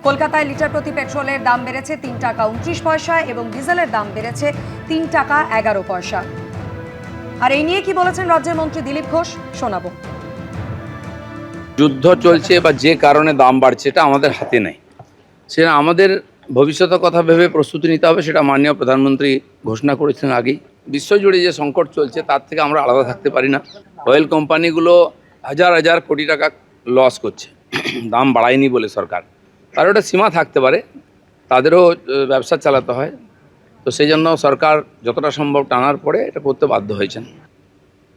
কলকাতায় লিটার প্রতি পেট্রোলের দাম বেড়েছে 3 টাকা 29 পয়সা এবং ডিজেলের দাম বেড়েছে 3 টাকা 11 পয়সা। আর এই নিয়ে কি বলেছেন রাজ্যের মন্ত্রী দিলীপ ঘোষ, শোনাবো। যুদ্ধ চলছে বা যে কারণে দাম বাড়ছে এটা আমাদের হাতে নেই, সেটা আমাদের ভবিষ্যতের কথা ভেবে প্রস্তুতি নিতে হবে। সেটা মাননীয় প্রধানমন্ত্রী ঘোষণা করেছিলেন আগেই। বিশ্বজুড়ে যে সংকট চলছে তার থেকে আমরা আলাদা থাকতে পারি না। অয়েল কোম্পানিগুলো হাজার হাজার কোটি টাকা লস করছে দাম বাড়ায়নি বলে সরকার। তার ওটা সীমা থাকতে পারে, তাদেরও ব্যবসা চালাতে হয়, তো সেই জন্য সরকার যতটা সম্ভব টানার পরে এটা করতে বাধ্য হয়েছেন।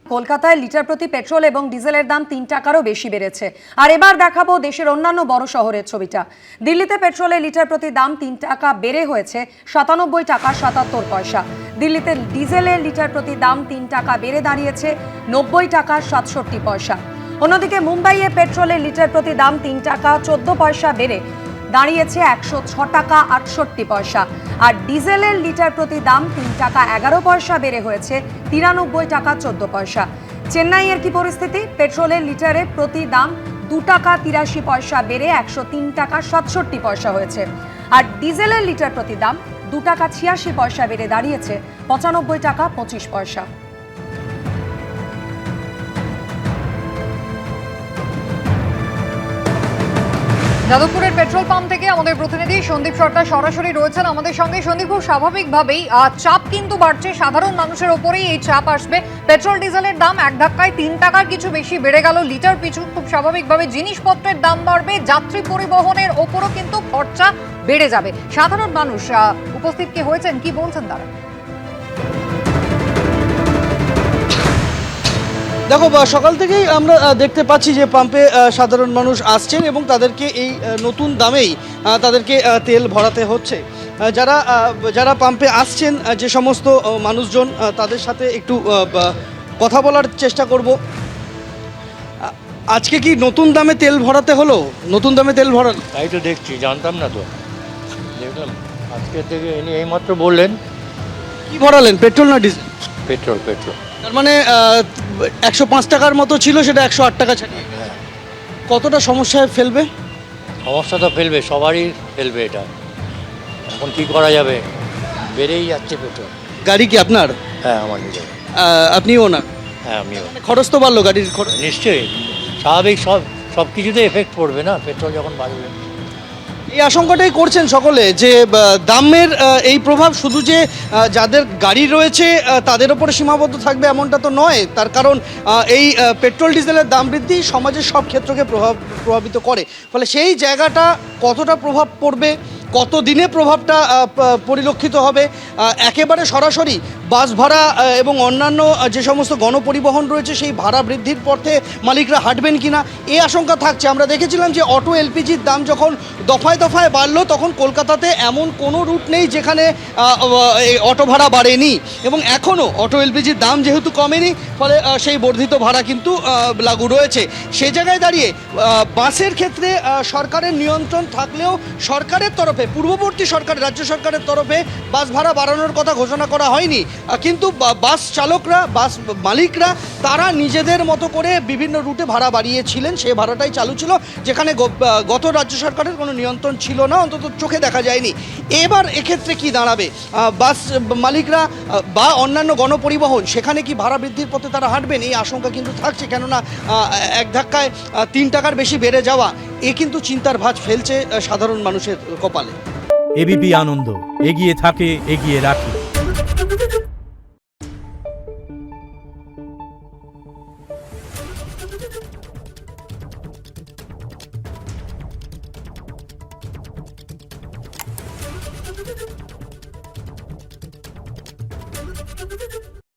কলকাতায় লিটার প্রতি পেট্রোল এবং ডিজেলের দাম 3 টাকারও বেশি বেড়েছে। আর এবার দেখাবো দেশের অন্যান্য বড় শহরের ছবিটা। দিল্লিতে পেট্রোলের লিটার প্রতি দাম 3 টাকা বেড়ে হয়েছে 97 টাকা 77 পয়সা। দিল্লিতে ডিজেলের লিটার প্রতি দাম 3 টাকা বেড়ে দাঁড়িয়েছে 90 টাকা 67 পয়সা। অন্যদিকে মুম্বাইয়ে পেট্রোলের লিটার প্রতি দাম 3 টাকা 14 পয়সা বেড়ে দাঁড়িয়েছে 106 টাকা 68 পয়সা। আর ডিজেলের লিটার প্রতি দাম 3 টাকা 11 পয়সা বেড়ে হয়েছে 93 টাকা 14 পয়সা। চেন্নাইয়ের কি পরিস্থিতি? পেট্রোলের লিটারে প্রতি দাম 2 টাকা 83 পয়সা বেড়ে 103 টাকা 67 পয়সা হয়েছে। আর ডিজেলের লিটার প্রতি দাম 2 টাকা 86 পয়সা বেড়ে দাঁড়িয়েছে 95 টাকা 25 পয়সা। যাদবপুরের পেট্রোল পাম্প থেকে আমাদের প্রতিনিধি সন্দীপ সরকার সরাসরি রয়েছেন আমাদের সঙ্গে। সন্দীপ, খুব স্বাভাবিকভাবেই চাপ কিন্তু বাড়ছে, সাধারণ মানুষের ওপরেই এই চাপ আসবে। পেট্রোল ডিজেলের দাম এক ধাক্কায় 3 টাকার কিছু বেশি বেড়ে গেল লিটার পিছু। খুব স্বাভাবিকভাবে জিনিসপত্রের দাম বাড়বে, যাত্রী পরিবহনের ওপরও কিন্তু খরচা বেড়ে যাবে। সাধারণ মানুষ উপস্থিত কে হয়েছেন, কি বলছেন তারা? দেখো, সকাল থেকেই আমরা দেখতে পাচ্ছি যে পাম্পে সাধারণ মানুষ আসছেন এবং তাদেরকে এই নতুন দামেই তাদেরকে তেল ভরাতে হচ্ছে। যারা পাম্পে আসছেন, যে সমস্ত মানুষজন, তাদের সাথে একটু কথা বলার চেষ্টা করব। আজকে কি নতুন দামে তেল ভরাতে হলো? নতুন দামে তেল ভরান? তাই তো দেখছি, জানতাম না তো, দেখলাম আজকে থেকে এইমাত্র বললেন। কি ভরালেন, পেট্রোল না ডিজেল? Petrol petrol. তার মানে 105 টাকার মতো ছিল, সেটা 108 টাকা ছাড়িয়ে। কতটা সমস্যায় ফেলবে? সমস্যা তো ফেলবে, সবারই ফেলবে এটা। এখন কী করা যাবে, বেড়েই যাচ্ছে পেট্রোল। গাড়ি কি আপনার? হ্যাঁ, আমার নিজের। আপনিও না? হ্যাঁ, আমিও। খরচ তো বাড়লো, গাড়ির খরচ নিশ্চয়ই স্বাভাবিক, সব কিছুতে এফেক্ট পড়বে না, পেট্রোল যখন বাড়বে। এই আশঙ্কাটাই করছেন সকলে যে দামের এই প্রভাব শুধু যে যাদের গাড়ি রয়েছে তাদের ওপরে সীমাবদ্ধ থাকবে এমনটা তো নয়। তার কারণ এই পেট্রোল ডিজেলের দাম বৃদ্ধি সমাজের সব ক্ষেত্রকে প্রভাবিত করে। ফলে সেই জায়গাটা কতটা প্রভাব পড়বে, কত দিনে প্রভাবটা পরিলক্ষিত হবে, একেবারে সরাসরি বাস ভাড়া এবং অন্যান্য যে সমস্ত গণপরিবহন রয়েছে সেই ভাড়া বৃদ্ধির পথে মালিকরা হাঁটবেন কিনা, এই আশঙ্কা থাকছে। আমরা দেখেছিলাম যে অটো এলপিজির দাম যখন দফায় দফায় বাড়লো, তখন কলকাতাতে এমন কোনো রুট নেই যেখানে অটো ভাড়া বাড়েনি, এবং এখনও অটো এলপিজির দাম যেহেতু কমেনি, ফলে সেই বর্ধিত ভাড়া কিন্তু লাগু রয়েছে। সে জায়গায় দাঁড়িয়ে বাসের ক্ষেত্রে সরকারের নিয়ন্ত্রণ থাকলেও সরকারের তরফে, পূর্ববর্তী সরকার, রাজ্য সরকারের তরফে বাস ভাড়া বাড়ানোর কথা ঘোষণা করা হয়নি, কিন্তু বাস চালকরা, বাস মালিকরা তারা নিজেদের মতো করে বিভিন্ন রুটে ভাড়া বাড়িয়েছিলেন। সেই ভাড়াটাই চালু ছিল, যেখানে গত রাজ্য সরকারের কোনো নিয়ন্ত্রণ ছিল না, অন্তত চোখে দেখা যায়নি। এবার এক্ষেত্রে কি দাঁড়াবে? বাস মালিকরা বা অন্যান্য গণপরিবহন, সেখানে কি ভাড়া বৃদ্ধির পথে তারা হাঁটবেন? এই আশঙ্কা কিন্তু থাকছে, কেননা এক ধাক্কায় 3 টাকার বেশি বেড়ে যাওয়া এ কিন্তু চিন্তার ভাঁজ ফেলছে সাধারণ মানুষের কপালে। এবিপি আনন্দ, এগিয়ে থাকে, এগিয়ে রাখে।